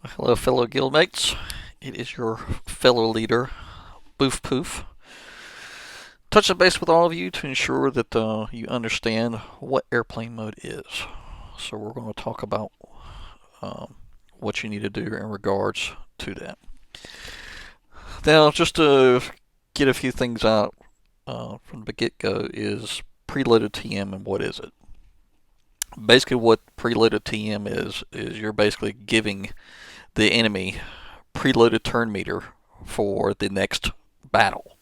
Hello, fellow guildmates. It is your fellow leader, Boof Poof. Touching base with all of you to ensure that you understand what airplane mode is. So we're going to talk about um, what you need to do in regards to that. Now, just to get a few things out from the get-go is preloaded TM and what is it? Basically, what preloaded TM is you're basically giving the enemy preloaded turn meter for the next battle.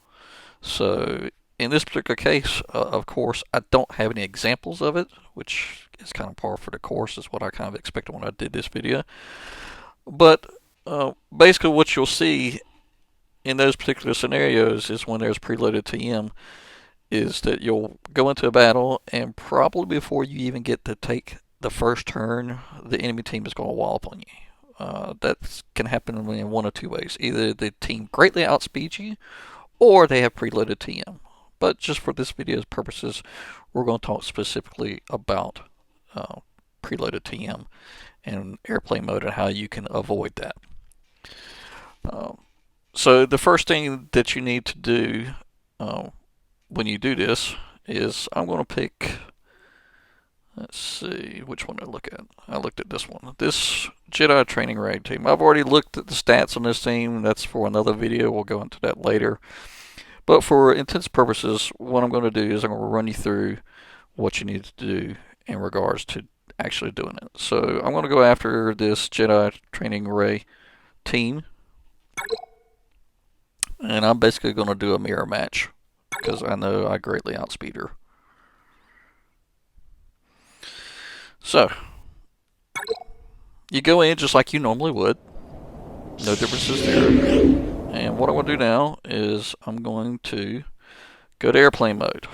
So in this particular case, of course, I don't have any examples of it, which is kind of par for the course, is what I kind of expected when I did this video. But basically, what you'll see in those particular scenarios is when there's preloaded TM, is that you'll go into a battle, and probably before you even get to take the first turn, the enemy team is going to wall up on you. That can happen in one of two ways. Either the team greatly outspeeds you, or they have preloaded TM. But just for this video's purposes, we're going to talk specifically about preloaded TM and airplane mode and how you can avoid that. So the first thing that you need to do when you do this is I'm going to pick. Let's see, which one did I look at? I looked at this one. This Jedi Training Raid team. I've already looked at the stats on this team. That's for another video. We'll go into that later. But for intents purposes, what I'm going to do is I'm going to run you through what you need to do in regards to actually doing it. So I'm going to go after this Jedi Training Ray team. And I'm basically going to do a mirror match because I know I greatly outspeed her. So, you go in just like you normally would. No differences there. And what I'm going to do now is I'm going to go to airplane mode.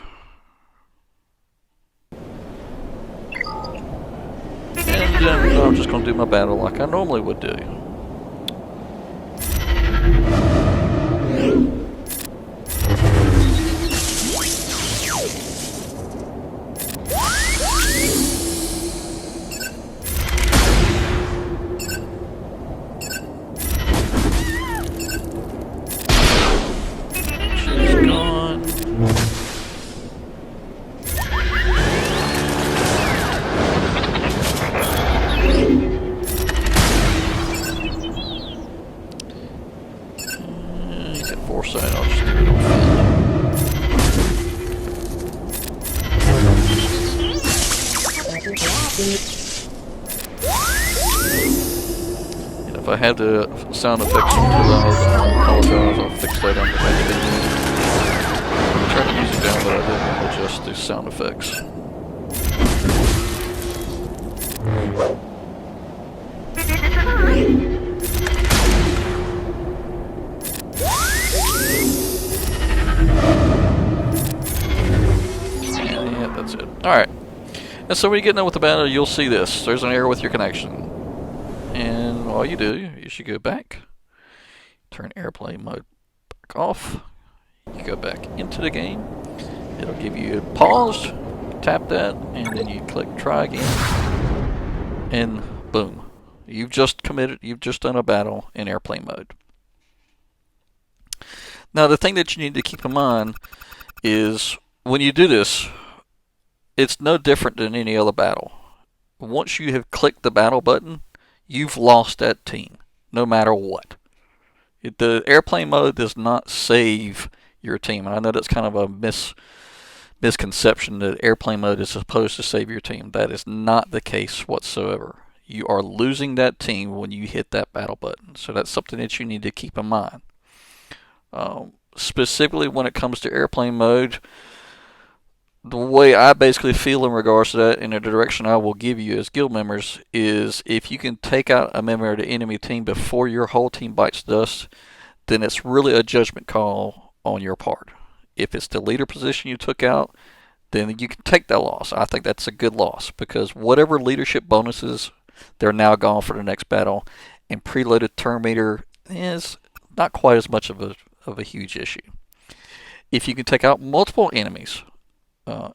And then I'm just going to do my battle like I normally would do. Foresight, I'll just do it on and if I had the sound effects too loud, I apologize. I'll fix that on the next video. Turn the music down, but I didn't want to adjust the sound effects. That's it. Alright. And so when you get done with the battle, you'll see this. There's an error with your connection. And all you do is you go back, turn airplane mode back off, you go back into the game, it'll give you a pause, tap that, and then you click try again, and boom. You've just done a battle in airplane mode. Now the thing that you need to keep in mind is when you do this, it's no different than any other battle. Once you have clicked the battle button, you've lost that team, no matter what. The airplane mode does not save your team. And I know that's kind of a misconception that airplane mode is supposed to save your team. That is not the case whatsoever. You are losing that team when you hit that battle button. So that's something that you need to keep in mind. Specifically when it comes to airplane mode, the way I basically feel in regards to that, and the direction I will give you as guild members, is if you can take out a member of the enemy team before your whole team bites dust, then it's really a judgment call on your part. If it's the leader position you took out, then you can take that loss. I think that's a good loss because whatever leadership bonuses, they're now gone for the next battle, and preloaded turn meter is not quite as much of a huge issue. If you can take out multiple enemies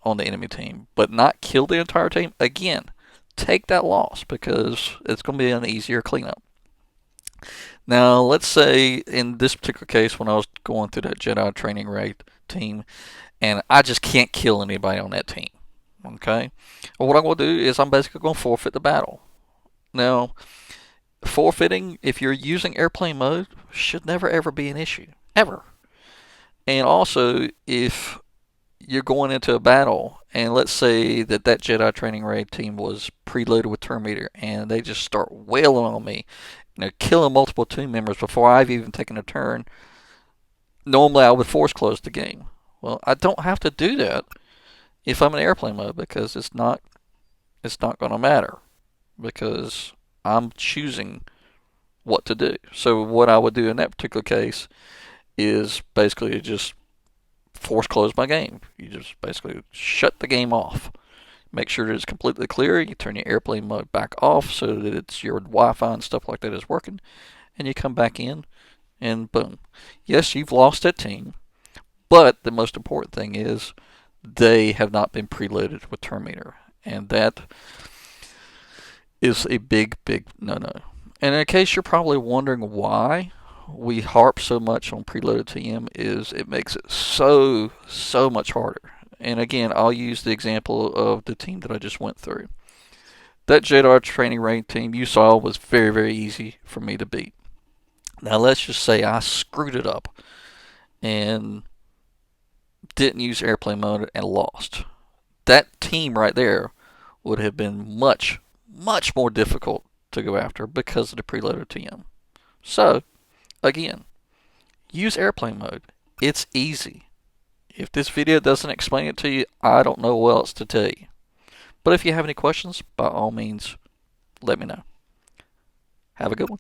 on the enemy team, but not kill the entire team, again, take that loss because it's going to be an easier cleanup. Now, let's say in this particular case, when I was going through that Jedi training raid team, and I just can't kill anybody on that team. Okay? Well, what I'm going to do is I'm basically going to forfeit the battle. Now, forfeiting, if you're using airplane mode, should never ever be an issue. Ever. And also, if you're going into a battle, and let's say that that Jedi training raid team was preloaded with turn meter, and they just start wailing on me, killing multiple team members before I've even taken a turn. Normally, I would force close the game. Well, I don't have to do that if I'm in airplane mode because it's not going to matter because I'm choosing what to do. So what I would do in that particular case is basically just force close my game. You just basically shut the game off. Make sure that it's completely clear. You turn your airplane mode back off so that it's your Wi-Fi and stuff like that is working, and you come back in, and boom. Yes, you've lost that team, but the most important thing is they have not been preloaded with turn meter, and that is a big, big no-no. And in case you're probably wondering why we harp so much on preloaded TM, is it makes it so much harder. And again, I'll use the example of the team that I just went through. That Jedi training rank team you saw was very easy for me to beat. Now let's just say I screwed it up and didn't use airplane mode and lost. That team right there would have been much more difficult to go after because of the preloaded TM. So, again, use airplane mode. It's easy. If this video doesn't explain it to you, I don't know what else to tell you. But if you have any questions, by all means, let me know. Have a good one.